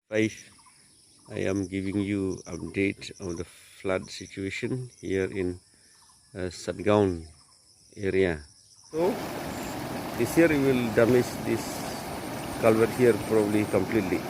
5 I am giving you update of the flood situation here in Satgaon area. So this year we will damage this culvert here probably completely.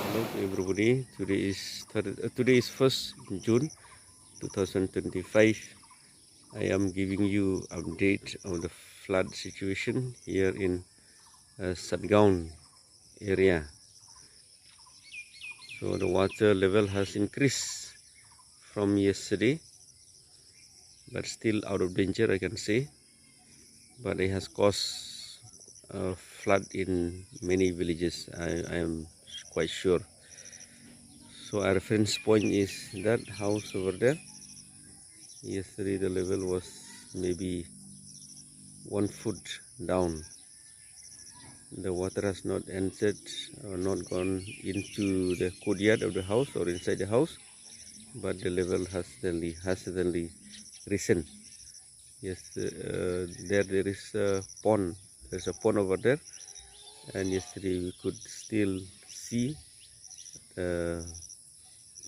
Hello to everybody. Today is 1st June 2025. I am giving you update of the flood situation here in Satgaon area. So the water level has increased from yesterday, but still out of danger, I can say. But it has caused a flood in many villages, I am quite sure. So our reference point is that house over there. Yesterday the level was maybe 1 foot down. The water has not entered or not gone into the courtyard of the house or inside the house, but the level has suddenly risen. Yes, there is a pond. There's a pond over there, and yesterday we could still see the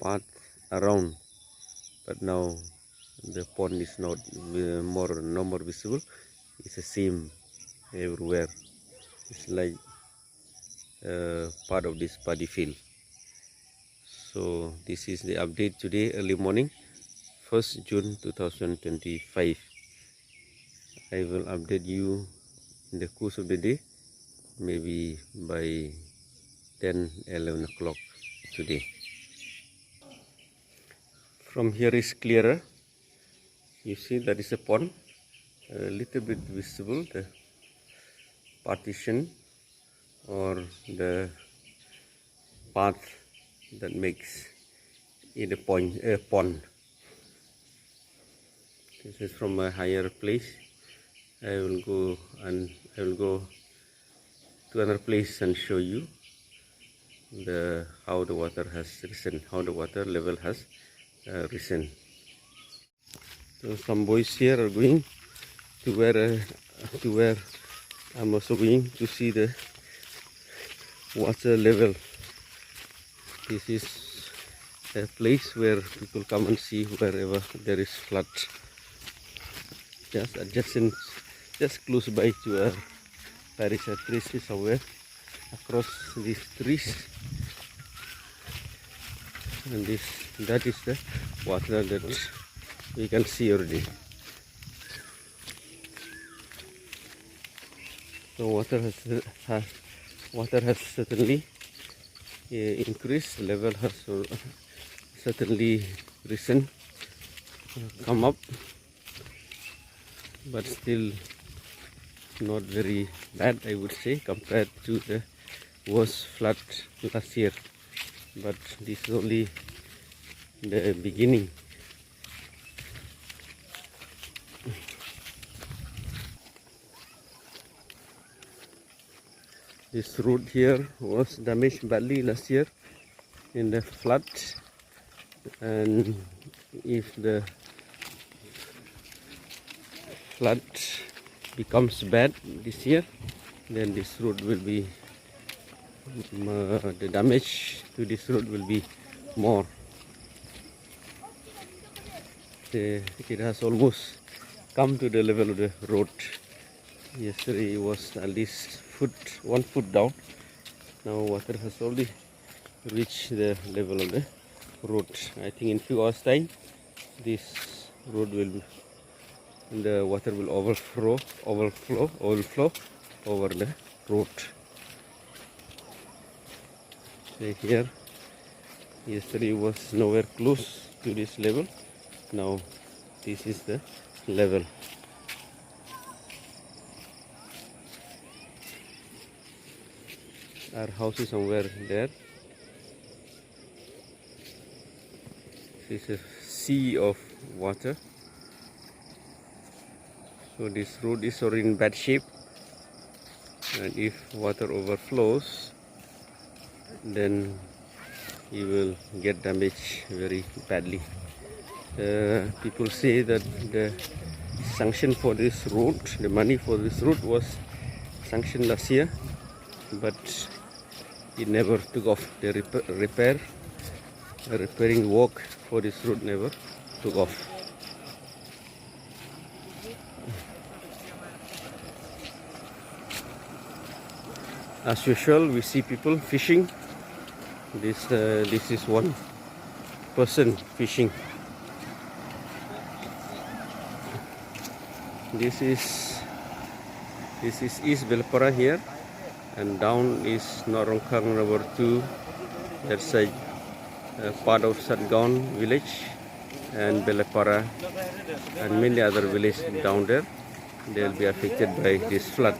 path around, but now the pond is not no more visible. It's the same everywhere. It's like part of this paddy field. So this is the update today early morning, 1st June 2025. I will update you in the course of the day, maybe by 10-11 o'clock today. From here is clearer. You see that is a pond, a little bit visible, the partition or the path that makes it a pond. This is from a higher place. I will go to another place and show you how the water has risen, how the water level has risen. So some boys here are going to where I'm also going to see the water level. This is a place where people come and see wherever there is flood. Just adjacent, just close by to our parish trees somewhere across these trees, and that is the water that we can see already. So water has certainly increased. Level has certainly risen, come up, but still not very bad, I would say, compared to the worst flood last year. But this is only the beginning. This road here was damaged badly last year in the flood, and if the flood becomes bad this year, then this road will be the damage to this road will be more. It has almost come to the level of the road. Yesterday it was at least 1 foot down. Now water has already reached the level of the road. I think in few hours time this road the water will overflow over the road. Here yesterday was nowhere close to this level. Now this is the level. Our house is somewhere there. This is a sea of water. So this road is already in bad shape, and if water overflows, then he will get damaged very badly. People say that the sanction for this road, the money for this road was sanctioned last year, but it never took off. The repairing work for this road never took off. As usual, we see people fishing. This is one person fishing. This is East Belpara here, and down is Norongkang number 2. That's a part of Satgaon village and Belpara and many other villages down there. They will be affected by this flood.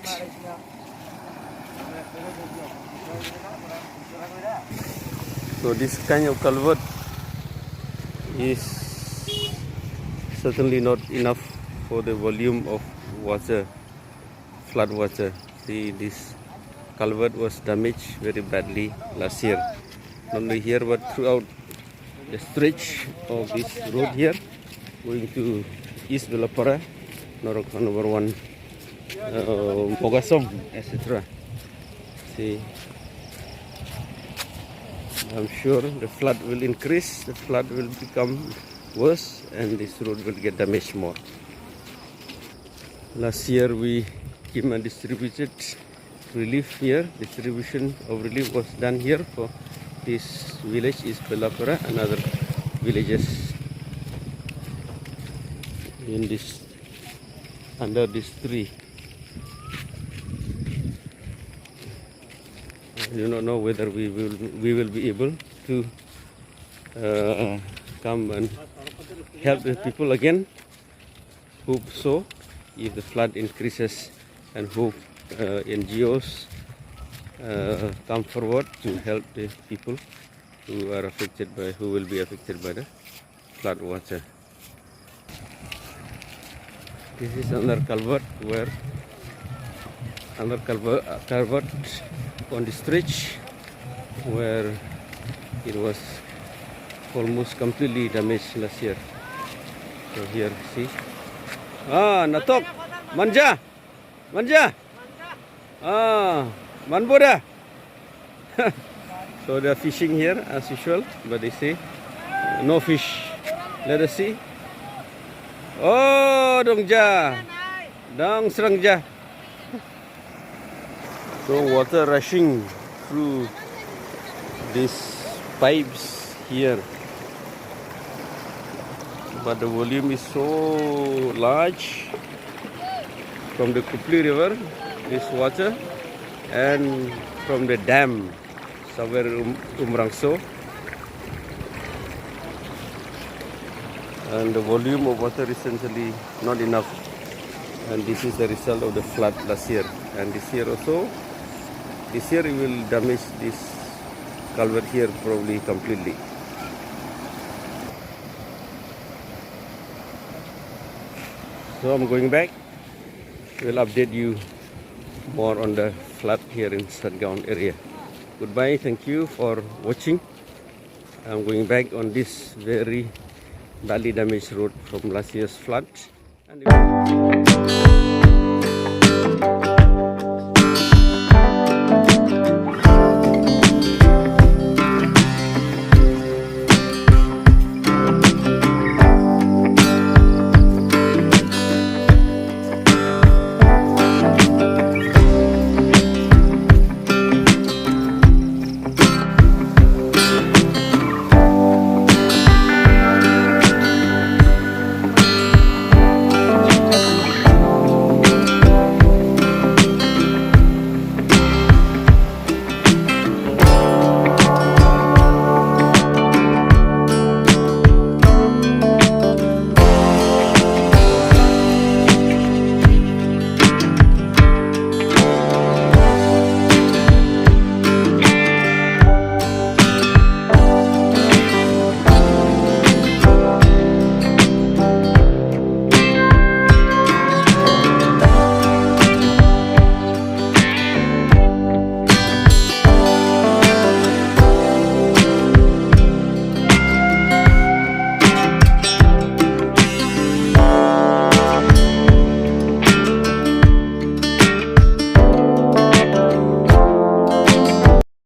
So this kind of culvert is certainly not enough for the volume of water, flood water. See, this culvert was damaged very badly last year. Not only here but throughout the stretch of this road here, going to East Belapara, Norongkang number 1, Mogasom, etc. See, I'm sure the flood will increase, the flood will become worse, and this road will get damaged more. Last year we came and distributed relief here. Distribution of relief was done here for this village is Belapara and other villages in this under this tree. I do not know whether we will be able to come and help the people again. Hope so, if the flood increases, and hope NGOs come forward to help the people who will be affected by the flood water. This is another culvert culvert on the stretch where it was almost completely damaged last year. So here, see. Natok, manja. Manboda. So they are fishing here as usual, but they say no fish. Let us see. Oh, dongja, dong serangja. So water rushing through these pipes here, but the volume is so large from the Kupli river, this water, and from the dam somewhere Umrangso, and the volume of water is essentially not enough, and this is the result of the flood last year. And this year also, this year it will damage this culvert here probably completely. So I'm going back. We'll update you more on the flood here in Satgaon area. Goodbye, thank you for watching. I'm going back on this very badly damaged road from last year's flood. And